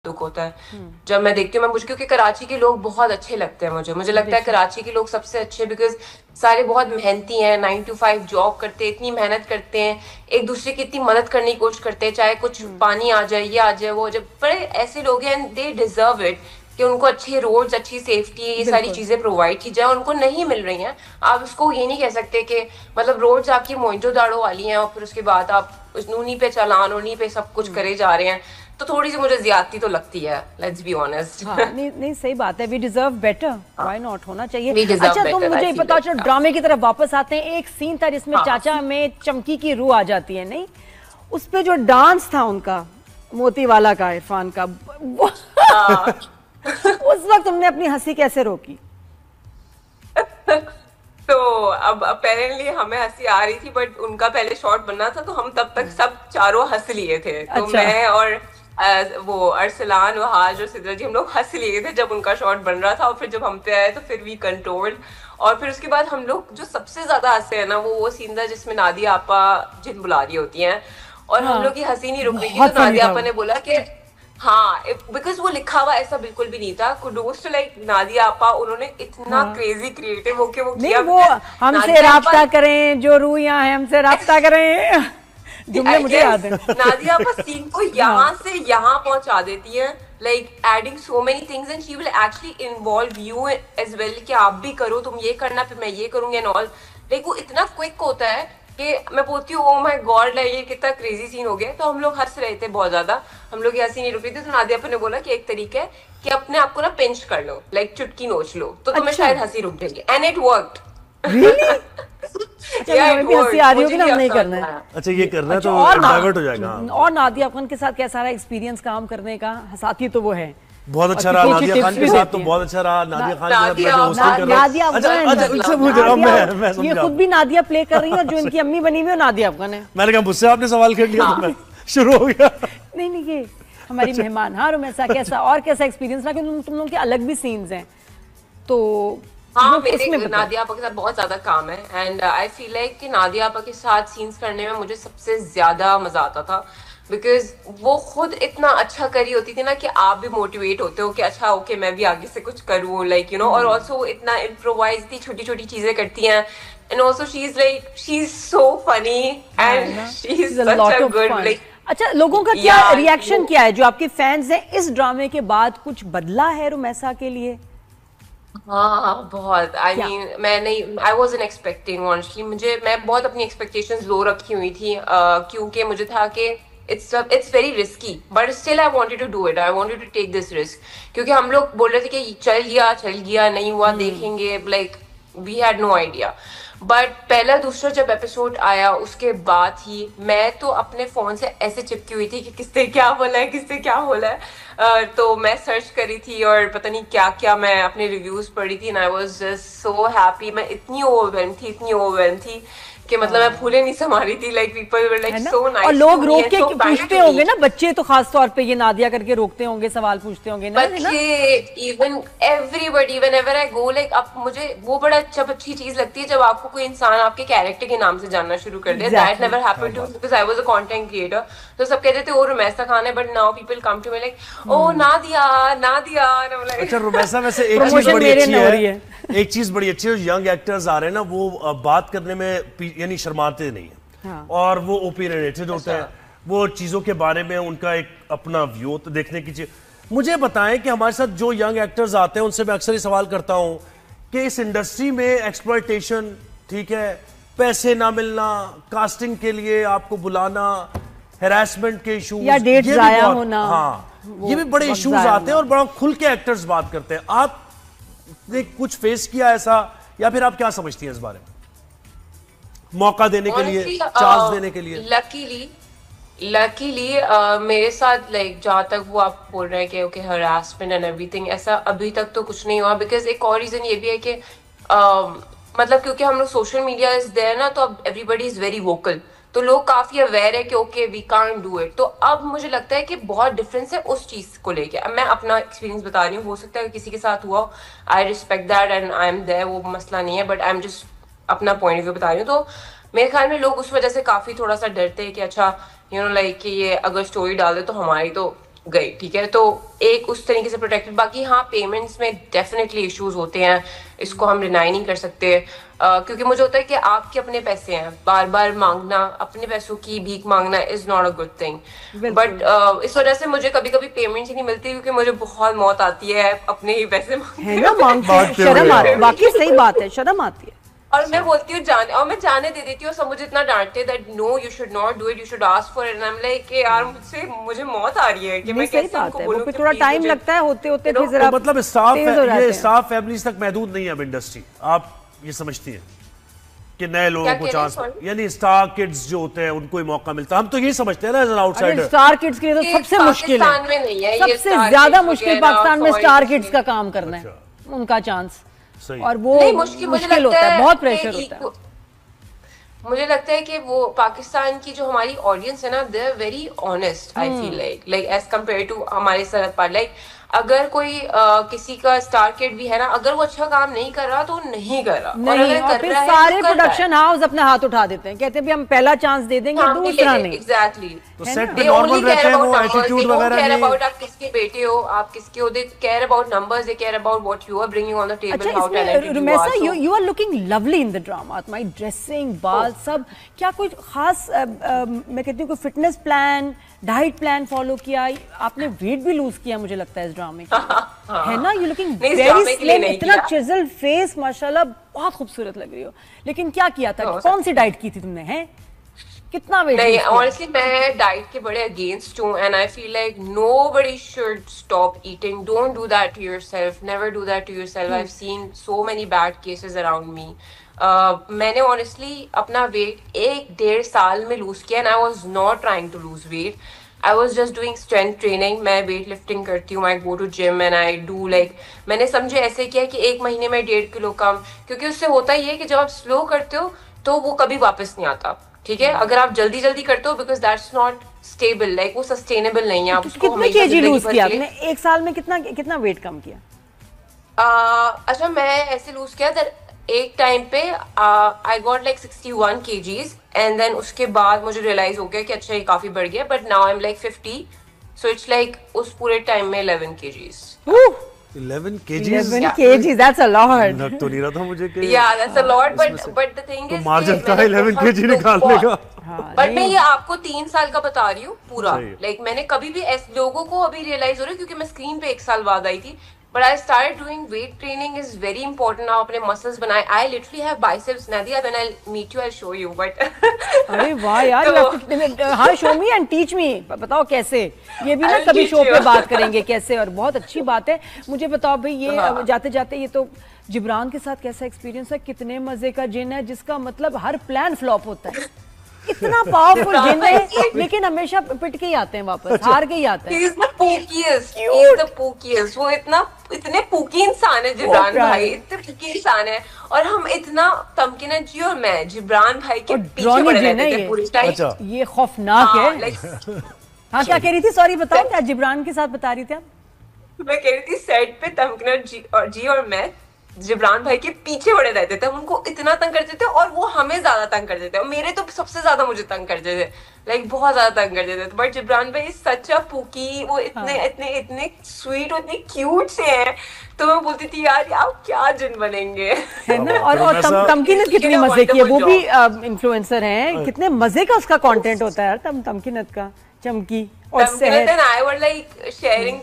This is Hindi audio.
दुख होता है जब मैं देखती हूँ। मैं मुझे, क्योंकि कराची के लोग बहुत अच्छे लगते हैं मुझे लगता है कराची के लोग सबसे अच्छे, बिकॉज सारे बहुत मेहनती हैं, 9 to 5 जॉब करते हैं, इतनी मेहनत करते हैं, एक दूसरे की इतनी मदद करने की कोशिश करते हैं, चाहे कुछ पानी आ जाए, ये आ जाए, वो जब बड़े ऐसे लोग हैं, एंड दे डिजर्व इट कि उनको अच्छे रोड्स, अच्छी सेफ्टी, ये सारी चीजें प्रोवाइड की जाए, उनको नहीं मिल रही हैं। आप उसको ये नहीं कह सकते कि मतलब रोड्स आपकी मोइंजोदाड़ो वाली हैं और फिर उसके बाद आप उन्हीं पे चालान, उन्हीं पे सब कुछ करे जा रहे हैं, तो थोड़ी सी मुझे ज्यादती तो लगती है, लेट्स बी ऑनेस्ट। नहीं नहीं, सही बात है, we deserve better, why not, होना चाहिए। अच्छा, तो मुझे पता चलो, ड्रामे की तरफ वापस आते हैं। एक सीन था जिसमें चाचा में चमकी की रूह आ जाती है, नहीं, उस पे जो डांस था उनका, मोतीवाला का, इरफान का, उस वक्त तुमने अपनी हंसी कैसे रोकी? तो अब अपेरेंटली हमें हंसी आ रही थी, बट उनका पहले शॉट बनना था, तो हम तब तक सब चारों हंस लिए थे। तो मैं और वो अरसलान, वहाज और सिद्रा जी, हम लोग हंस लिए थे जब उनका शॉट बन रहा था। और फिर जब हम पे आए तो फिर वी कंट्रोल्ड, और फिर उसके बाद हम लोग जो सबसे ज्यादा हंसे हैं ना, वो सीन था जिसमें नादिया आपा जिन बुला रही होती हैं और हम लोग की हंसी नहीं रुक रही थी। तो नादिया आपा ने बोला कि हाँ, बिकॉज वो लिखा हुआ ऐसा बिल्कुल भी नहीं था। कुडोस टू लाइक नादिया आपा, उन्होंने इतना क्रेजी क्रिएटिव होके वो किया। वो हमसे राब्ता करें, जो रूहियां हैं हमसे राब्ता करें, जुमले मुझे याद है। नादिया आपा सीन को यहाँ से यहाँ पहुंचा देती है, like adding so many things, and she will actually involve you as well कि आप भी करो, तुम ये करना, फिर मैं ये करूंगी एंड ऑल। लाइक वो इतना क्विक होता है कि मैं बोलती हूँ ओ माय गॉड, लाइक ये कितना क्रेजी सीन हो गया। तो हम लोग हंस रहे थे बहुत ज्यादा, हम लोग हंसी नहीं रुक रही थी। तो नादिया आपा ने बोला कि एक तरीका है कि अपने आप को ना पिंच कर लो, लाइक चुटकी नोच लो, तो तुम्हें शायद हंसी रुक जाएगी, एंड इट वर्कड। अच्छा, हमें भी हंसी आ रही होगी ना, हम नहीं करना है। अच्छा, ये करना है तो डाइवर्ट हो जाएगा। और नादिया खान के साथ कैसा रहा एक्सपीरियंस काम करने का? साथी तो वो है, बहुत अच्छा रहा। नादिया खान के साथ तो बहुत अच्छा रहा। नादिया खान ये खुद भी नादिया प्ले कर रही है, और जो इनकी अम्मी बनी हुई है नादिया अफगान है। मैंने कहा मुझसे आपने सवाल कर लिया तो मैं शुरू हो गया। नहीं नहीं, ये हमारी मेहमान। हाँ रुमैसा, कैसा और कैसा एक्सपीरियंस रहा? क्योंकि तुम लोगों के अलग भी सीन्स हैं, तो हाँ, मेरे नादिया आपा के साथ बहुत ज्यादा काम है, एंड आई फील लाइक कि नादिया आपा के साथ सीन्स करने में मुझे सबसे ज्यादा मजा आता था, बिकॉज वो खुद इतना अच्छा करी होती थी ना कि आप भी मोटिवेट होते हो कि अच्छा ओके मैं भी आगे से कुछ करूँ, लाइक यू नो। और ऑल्सो इतना इम्प्रोवाइज थी, छोटी छोटी चीजें करती हैं, and also she is so funny and she is such a good like. अच्छा, लोगों का क्या रिएक्शन क्या है जो आपके फैंस हैं? इस ड्रामे के बाद कुछ बदला है रुमैसा के लिए? हाँ बहुत, आई मीन मैं नहीं, आई वॉजंट एक्सपेक्टिंग ऑनेस्टली, मैं बहुत अपनी एक्सपेक्टेशंस लो रखी हुई थी, क्योंकि मुझे था कि it's very risky, but still I wanted to do it, I wanted to take this risk, क्योंकि हम लोग बोल रहे थे कि चल गया नहीं हुआ, देखेंगे, like we had no idea, but पहला दूसरा जब एपिसोड आया उसके बाद ही मैं तो अपने फोन से ऐसे चिपकी हुई थी कि किससे क्या बोला है, तो मैं सर्च करी थी और पता नहीं क्या क्या मैं अपने रिव्यूज पढ़ी थी, and I was just so happy. मैं इतनी ओवरवेल्म थी कि मतलब मैं फूले नहीं समा रही थी, like people were like so nice. और लोग रोक के पूछते होंगे ना, बच्चे तो खास तौर पे ये नादिया करके रोकते होंगे, सवाल पूछते होंगे ना, even everybody whenever I go, like अब मुझे वो बड़ा अच्छी चीज लगती है जब आपको कोई इंसान आपके कैरेक्टर के नाम से जानना शुरू कर दे। That never happened to me because I was a content creator. तो सब कहते थे ओ रुमैसा खान है, but now people come to me like ओ नादिया। अच्छा रुमैसा, वैसे एक चीज बड़ी अच्छी है, एक चीज बड़ी अच्छी है, यंग एक्टर्स आ रहे हैं ना, वो बात करने में यानी शर्माते नहीं है, हाँ। और वो ओपिनियनेटेड होते हैं, वो चीजों के बारे में उनका एक अपना व्यू तो देखने की चीज। मुझे बताएं कि हमारे साथ जो यंग एक्टर्स आते हैं उनसे मैं अक्सर ही सवाल करता हूं कि इस इंडस्ट्री में एक्सप्लॉयटेशन, ठीक है, पैसे ना मिलना, कास्टिंग के लिए आपको बुलाना, हैरेसमेंट के इशूज या डेट जाया होना, हाँ ये भी बड़े इश्यूज आते हैं और बड़ा खुल के एक्टर्स बात करते हैं। आपने कुछ फेस किया ऐसा, या फिर आप क्या समझती हैं इस बारे में? मौका देने के लिए, चांस देने के लिए? लकीली मेरे साथ लाइक जहाँ तक वो आप बोल रहे हैं कि ओके हरासमेंट एंड एवरीथिंग, ऐसा अभी तक तो कुछ नहीं हुआ। बिकॉज एक और रीजन ये भी है कि मतलब क्योंकि हम लोग सोशल मीडिया इज देयर ना, तो अब एवरीबडी इज वेरी वोकल, तो लोग काफी अवेयर है कि okay we can't do it. तो अब मुझे लगता है कि बहुत डिफरेंस है उस चीज को लेके। अब मैं अपना एक्सपीरियंस बता रही हूँ, हो सकता है किसी के साथ हुआ, I respect that and I am there, वो मसला नहीं है, बट आई एम जस्ट अपना पॉइंट ऑफ व्यू बता रही हूँ। तो मेरे ख्याल में लोग उस वजह से काफी थोड़ा सा डरते हैं कि अच्छा यू नो लाइक कि ये अगर स्टोरी डाल दे तो हमारी तो गई, ठीक है, तो एक उस तरीके से प्रोटेक्टेड। बाकी हाँ, पेमेंट्स में डेफिनेटली इश्यूज होते हैं, इसको हम डिनाई नहीं कर सकते, क्योंकि मुझे होता है कि आपके अपने पैसे हैं, बार बार मांगना, अपने पैसों की भीख मांगना is not a good thing. But इस वजह से मुझे कभी कभी पेमेंट्स ही नहीं मिलती, क्योंकि मुझे बहुत मौत आती है अपने ही पैसे मांगते, शर्म आती है, बाकी सही बात है, शर्म आती है। और मैं बोलती हूँ जाने, और मैं जाने दे देती हूँ, सब मुझे इतना डांटते that no you should not do it, you should ask for it, I am like कि यार मुझे मौत आ रही है कि मैं कैसे उनको बोलूं कि थोड़ा टाइम लगता है होते फिर जरा, मतलब स्टाफ फैमिलीज तक महदूद नहीं है अब इंडस्ट्री, आप ये समझती हैं कि नए लोगों को चांस, यानी स्टार किड्स जो होते हैं उनको ही मौका मिलता है, हम तो यही समझते हैं ना as an outsider. Star kids के लिए तो सबसे मुश्किल है, सबसे ज्यादा मुश्किल पाकिस्तान में स्टार किड्स का काम करना है, उनका चांस, और वो मुश्किल होता है, बहुत प्रेशर होता है। मुझे लगता है कि वो पाकिस्तान की जो हमारी ऑडियंस है ना, they are very honest, I feel like as compare to हमारे सरहद पार। लाइक अगर कोई किसी का स्टार किड भी है ना, अगर वो अच्छा काम नहीं कर रहा तो नहीं कर रहा, और अगर कर रहा है सारे प्रोडक्शन हाउस अपने हाथ उठा देते हैं, कहते हैं हम पहला चांस दे देंगे, दूसरा नहीं। एग्जैक्टली, तो सेट पे नॉर्मल रहते हैं, वो एटीट्यूड वगैरह नहीं। अबाउट आप किसके बेटे हो, आप किसके हो, they care about numbers, they care about what you are bringing on the table, how talented you are. You are looking lovely in the drama, तुम्हारी ड्रेसिंग, बाल सब, क्या कोई खास मैं कहती हूँ कोई fitness plan, diet plan follow किया आपने? वेट भी लूज किया मुझे लगता है इस ड्रामे में, है ना? यू लुकिंग वेरी स्लिम, इतना चिजल फेस, माशाल्लाह बहुत खूबसूरत लग रही हो। लेकिन क्या किया था, कौन सी डाइट की थी तुमने, हैं? कितना वेट? नहीं, ऑनेस्टली मैं डाइट के बड़े अगेंस्ट हूँ, and I feel like nobody should stop eating, don't do that to yourself, never do that to yourself. I have seen so many bad cases around me. मैंने ऑनेस्टली अपना वेट 1-1.5 साल में लूज किया, and I was not trying to lose weight, I was just doing strength training. मैं वेट लिफ्टिंग करती हूँ, I go to gym and I do like, मैंने समझे ऐसे किया कि 1 महीने में 1.5 किलो कम, क्योंकि उससे होता ही है कि जब आप स्लो करते हो तो वो कभी वापस नहीं आता, ठीक है? अगर आप जल्दी जल्दी करते हो, because that's not stable, like वो सस्टेनेबल नहीं है। आप उसको कितने केजी लूज किया आपने 1 साल में? कितना वेट कम किया? अच्छा, मैं ऐसे लूज किया था एक टाइम पे, I got like 61 kgs, and then उसके बाद मुझे रियलाइज हो गया कि अच्छा ये काफी बढ़ गया, but now I am like 50, so it's like उस पूरे टाइम में 11 kgs। 11 kgs, that's a lot। लग तो नहीं रहा था मुझे कि yeah, that's a lot, but the thing is, margin का 11 kg निकालने का। बट मैं ये आपको 3 साल का बता रही हूँ पूरा, लाइक मैंने कभी भी ऐसे लोगों को अभी रियलाइज हो रहा है, क्योंकि मैं स्क्रीन पे 1 साल बाद आई थी, but I started doing weight training is very important now, अपने muscles बनाए। I literally have biceps, Nadia, when I'll meet you I'll show you, but अरे वाह यार, हाँ, show me and teach me, बताओ कैसे, ये भी ना कभी शो पे बात करेंगे कैसे, और बहुत अच्छी बात है। मुझे बताओ भाई, ये जाते जाते ये तो जिब्रान के साथ कैसा एक्सपीरियंस है? कितने मजे का जिन है, जिसका मतलब हर प्लान फ्लॉप होता है, इतना पावरफुल जिन है, लेकिन हमेशा पिट के ही आते हैं वापस, हार के ही आते हैं। वो इतने पूकी इंसान है जिब्रान भाई, इतने पूकी इंसान है, और हम इतना तमकीन जी और मैं जिब्रान भाई के पीछे पड़े रहते थे पूरी टाइम। ये खौफनाक है। हाँ, क्या कह रही थी? सॉरी, बताओ क्या जिब्रान के साथ बता रही थी आप? मैं कह रही थी सेट पे तमकीन जी और मैं जिब्रान भाई के पीछे पड़े रहते थे, हम उनको इतना तंग करते थे, और वो हमें ज्यादा तंग करते थे, और मेरे तो सबसे ज्यादा मुझे तंग करते थे, लाइक बहुत ज्यादा तंग करते थे। बट जिब्रान भाई सच अ पूकी, वो इतने स्वीट और इतने क्यूट से हैं, तो मैं बोलती थी यार आप क्या जिन बनेंगे, है ना? और तमकीनत कितनी मजे की है, वो भी इन्फ्लुएंसर हैं, कितने मजे का उसका कंटेंट होता है यार तमकीनत का, चमकी और and I were like sharing